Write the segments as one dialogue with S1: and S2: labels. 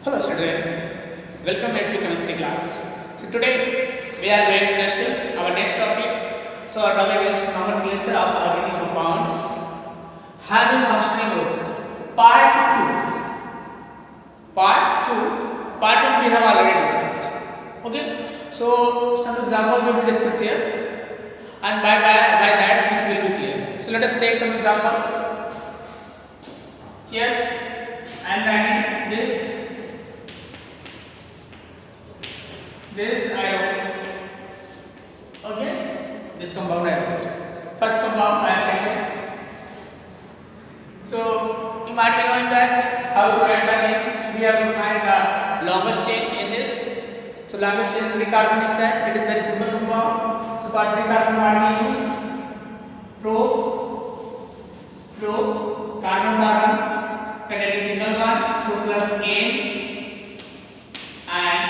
S1: Hello student, welcome back to chemistry class. So today we are going to discuss our next topic. So our topic is nomenclature of organic compounds having functional group. Part 2. Part 1 we have already discussed. Okay. So some example we will discuss here, and by that things will be clear. So let us take some example. Here I am writing this iron. Okay, this compound I have. First compound I have taken. So you might be knowing that how to write the names. We have to find the longest chain in this. So longest chain 3 carbon is that. It is very simple compound. So for 3 carbon what we use? Carbon containing single bond. So plus N and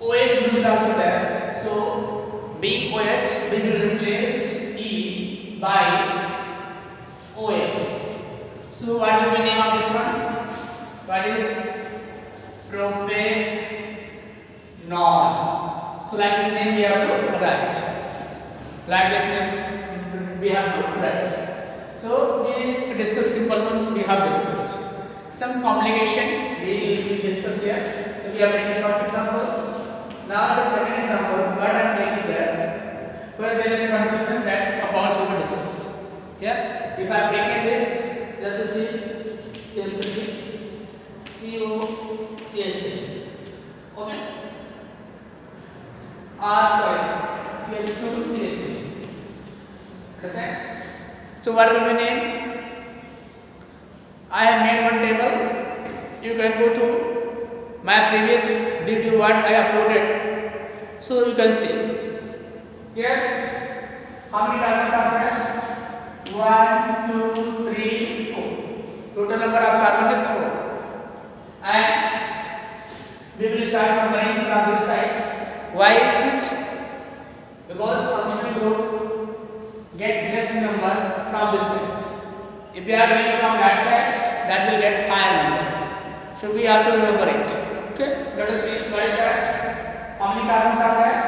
S1: OH is also there. So being OH, we will replace E by OH. So what will be name of this one? What is propanol? So like this name we have to write. Like this name we have to write. So we discuss simple ones we have discussed. Some complication we will discuss here. So we have taken first example. Now the second example, what I am making there, where there is confusion that compounds we will discuss. Yeah, if I am taking this, just to see CH3, CO, CH3. Okay. CH2, CH3. Understand? So what will be name? I have made one table. You can go to my previous video what I uploaded. So you can see here how many carbons are there? 1, 2, 3, 4. Total number of carbon is 4. And we will start numbering from this side. Why is it? Because functional group get less number from this side. If we are going from that side, that will get higher number. So we have to remember it. Okay. Let us see what is that. How many carbons are there?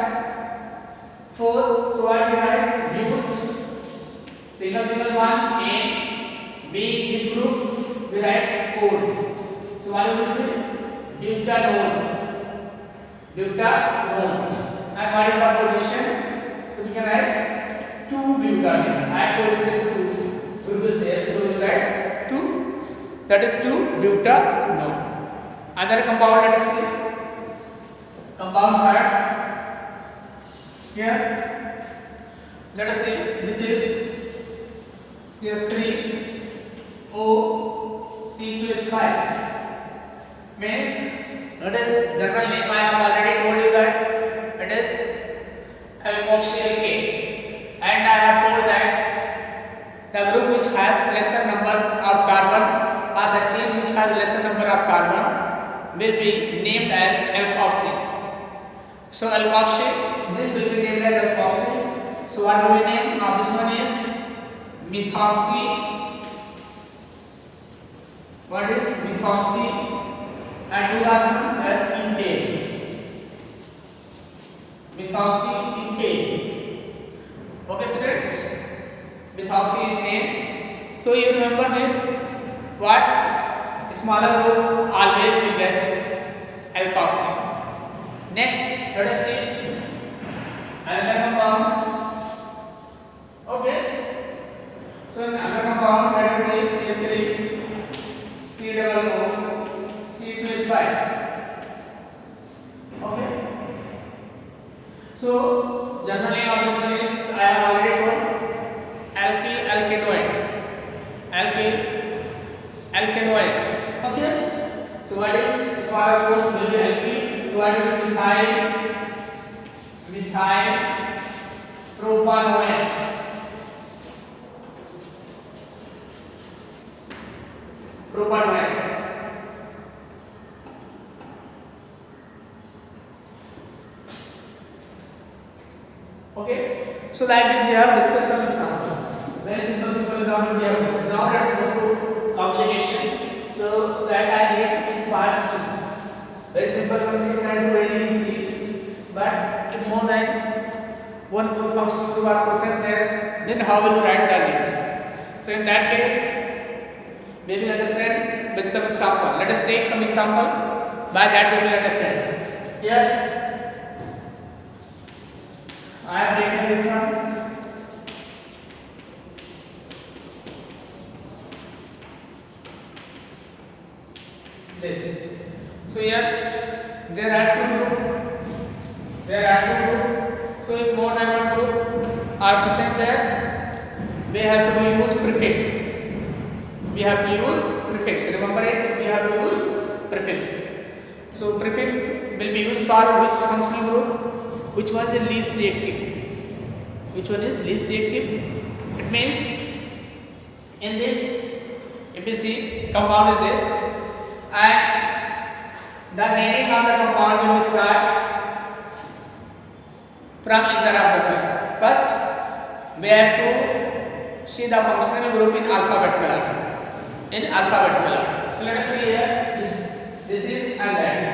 S1: 4. So what we write? But. Single one. A. B. This group we write one. So what do we say? Butanone. And what is the position? So we can write 2 butanone. I position 2. Group is there. So we write 2. That is 2 butanone. Another compound, let us see. Compound third. Here, let us see. This is CH3, O, C+5. Means it is general name. I have already told you that it is alkoxyl K, and I have told that the group which has lesser number of carbon or the chain which has lesser number of carbon will be named as alkoxy. So alkoxy, this will be named as alkoxy. So what do we name? Now this one is methoxy. What is methoxy? And two are ethane. Methoxyethane. Okay, students. Methoxyethane. So you remember this. What? Smaller group always will get alkoxy. Next, let us see another compound. Okay. So in another compound, let us say CH3, COO, C+5. Okay. So general name of this one is, I have already told, alkanoate. Okay. So what is smaller group will be alkyl. So what is methyl propanoate. Okay. So like this we have discussed some examples. Very simple example we have discussed. Now let us go to complication. So that I need Very simple ones you can do very easily. But if more than one group functional group are present there, then how will you write the names? So in that case, we will understand with some example. Let us take some example. By that we will understand. Here, I have taken this one. This. So here there are two groups. So if more than one group are present there, we have to use prefix. Remember it. We have to use prefix. So prefix will be used for which functional group? Which one is least reactive? It means in this, if you see, compound is this, and the naming of the compound will start from either of the side, but we have to see the functional group in alphabetical order. So let us see here, this is and that is.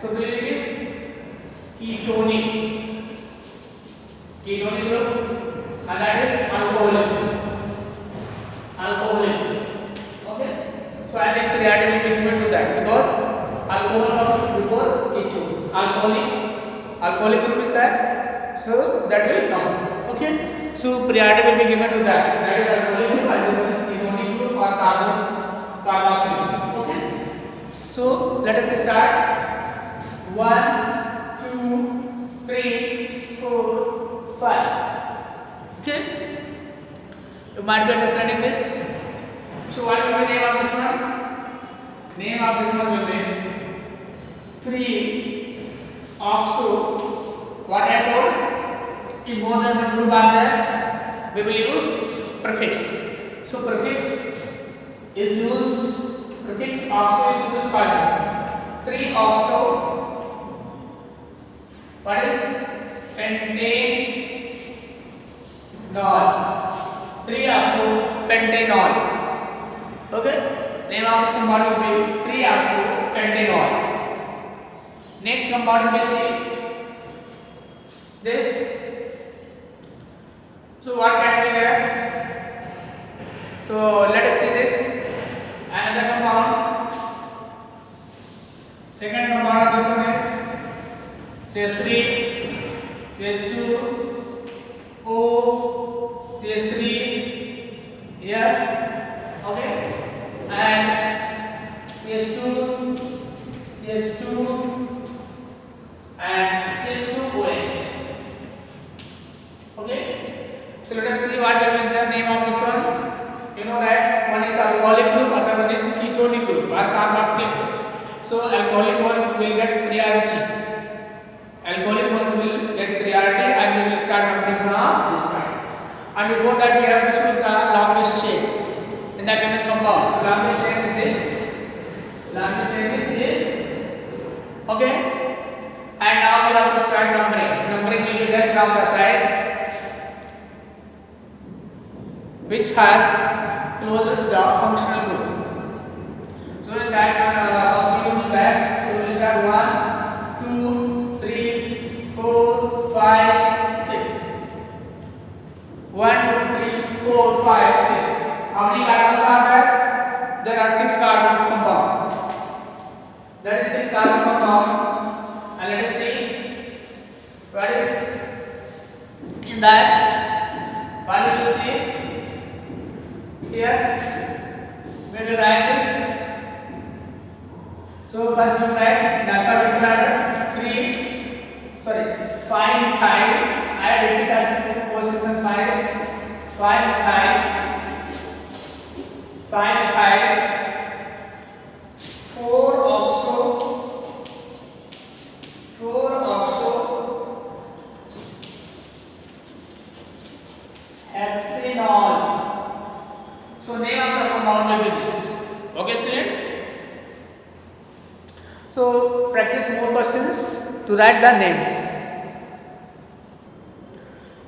S1: So it is ketonic group, and that is alcoholic. Okay. So I think priority will be given to that because alcohol comes before ketone. Alcoholic group is that, so that will come. Okay. So priority will be given to that. That is alcoholic group, and this one is ketonic group or carboxylic group. Okay. So let us start. 1, 2, 3, 4, 5. Okay. You might be understanding this. So what will be the name of this one? Name of this one will be 3-oxo. What I told? If more than one group are there, we will use prefix. So prefix is used. Prefix oxo is used for this. 3-oxo. What is pentanol? 3-oxo pentanol. Okay. Name of this compound will be 3-oxo pentanol. Next compound will be this. So what can be there? So let us see this. Another compound. Second compound of this one is CH3, CH2, O, CH3 here. Okay. And CH2, and CH2OH. Okay. So let us see what will be the name of this one. You know that one is alcoholic group, other one is ketonic group or carboxylic group. So alcoholic ones will get priority. And we will start numbering from this side. And before that we have to choose the longest chain in the given compound. So longest chain is this. Okay. And now we have to start numbering. So numbering will be done from the side which has closest the functional group. So in that functional group is that. So we will start 1, 2, 3, 4, 5, 6. 1, 2, 3, 4, 5, 6. How many carbons are there? There are 6 carbons compound. That is 6 carbon compound. And let us see what is in that. What we will see here. We will write this. So first we will write in alphabetical order 5 methyl. Add this at position 5. 5 methyl. 4-oxo. 4-oxo hexanol. So name of the compound will be this. Okay, students. So practice more questions to write the names.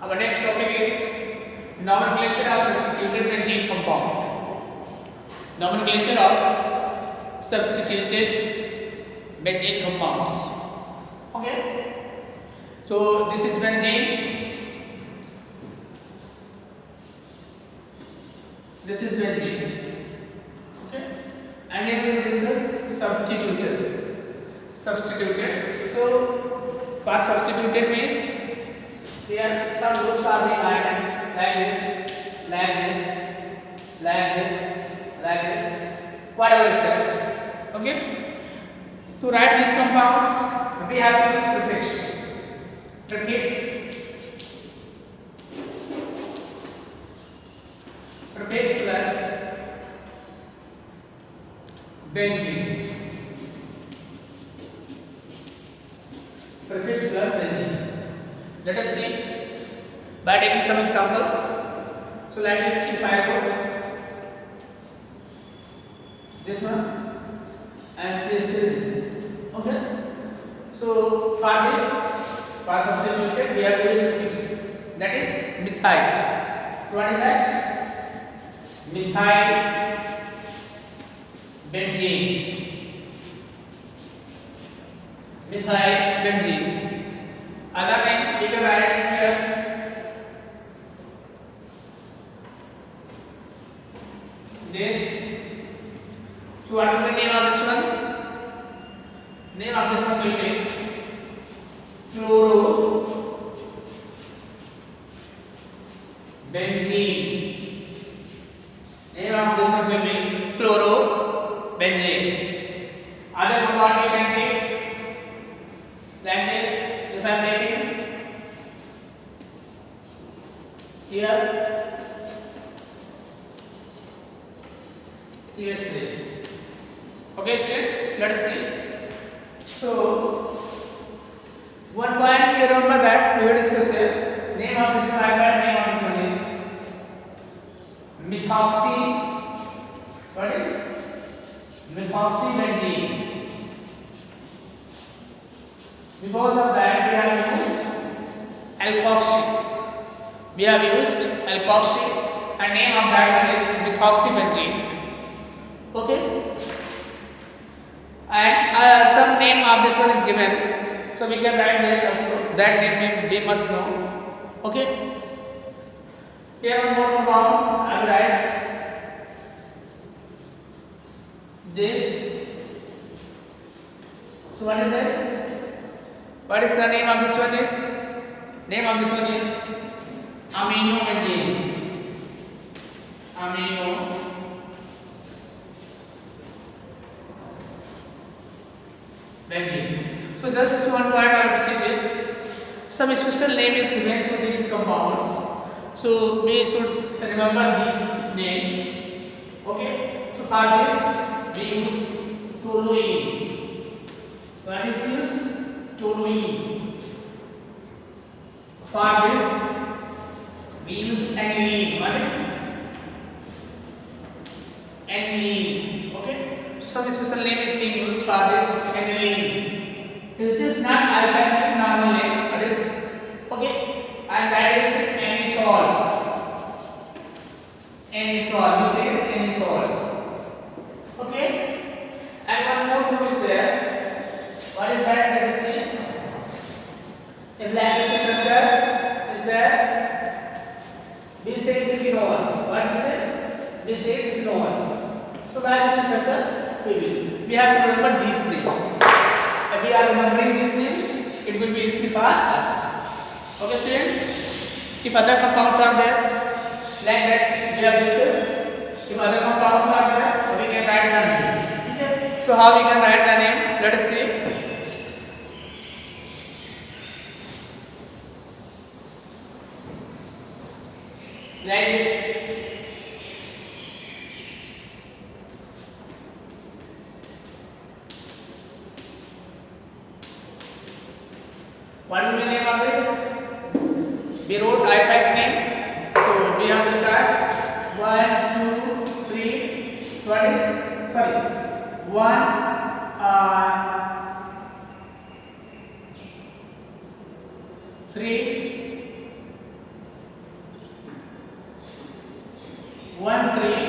S1: Our next topic is nomenclature of substituted benzene compound. Nomenclature of substituted benzene compounds. Okay. So this is benzene. This is benzene. Okay. And here we will discuss substituted. Substituted. So for substituted means here some groups are being added like this, like this, like this, like this, whatever is said. Okay. To write these compounds, we have to use prefix. Prefix. Prefix plus benzene. Prefix plus benzene. Let us see by taking some example. So like this, if I put this one and this. Okay. So for this, for substituted, we have to use prefix. That is methyl. So what is that? Methyl benzene. Methyl benzene. Other name we can write here. This. So what will be the name of this one? Name of this one will be chloro benzene. Name of this one will be chloro benzene. Other compound we can say like this. If I am making here CS3. Okay, students, let us see. So one point we remember that we will discuss it. Name of this one, name of this one is methoxy. What is methoxybenzene? Because of that we have used alkoxy. We have used alkoxy and name of that one is methoxybenzene. Okay. And some name of this one is given. So we can write this also. That name we must know. Okay. Here one more compound. I will write this. So what is this? What is the name of this one is? Name of this one is aminobenzene. Amino benzene. So just one point I will see this. Some special name is given to these compounds. So we should remember these names. Okay. So for this we use toluene. What is used? Toluene. For this we use aniline. What is aniline? Okay. So some special name is being used for this aniline. It is not alkaline normal name. What is okay? And that is anisole. Anisole. We say anisole. Okay. And one more group is there. What is that? Let us see. A black structure is there. Bisexphenol. What is it? Bisexphenol. So by this structure we have to remember these names. If we are remembering these names, it will be easy for us. Okay, students. If other compounds are there, like that we have discussed. If other compounds are there, we can write the name. Okay. So how we can write the name? Let us see. Like this. What will be the name of this? We wrote IPAC name. So we have to start 1, 2, 3. So what is? Sorry. 1, 3. 1, 3.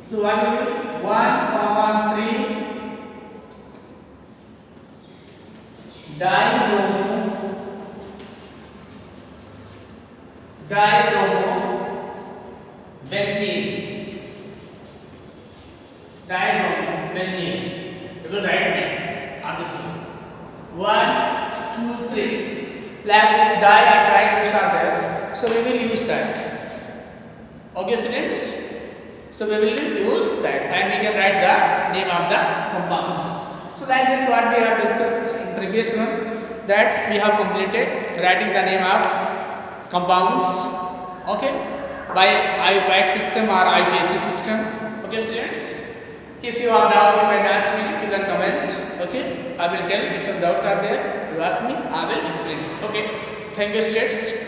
S1: So what will be 1, 3, Dibromo, dibromobenzene. Dibromobenzene. You will write me on this one. 1, 2, 3. Like this di or tri groups are there, so we will use that. Okay, students. So we will use that, and we can write the name of the compounds. So like this, what we have discussed in previous one, that we have completed writing the name of compounds. Okay, by IUPAC system or IPSC system. Okay, students. If you have doubt, you can ask me. You can comment. Okay, I will tell. If some doubts are there, you ask me. I will explain. Okay. Thank you, students.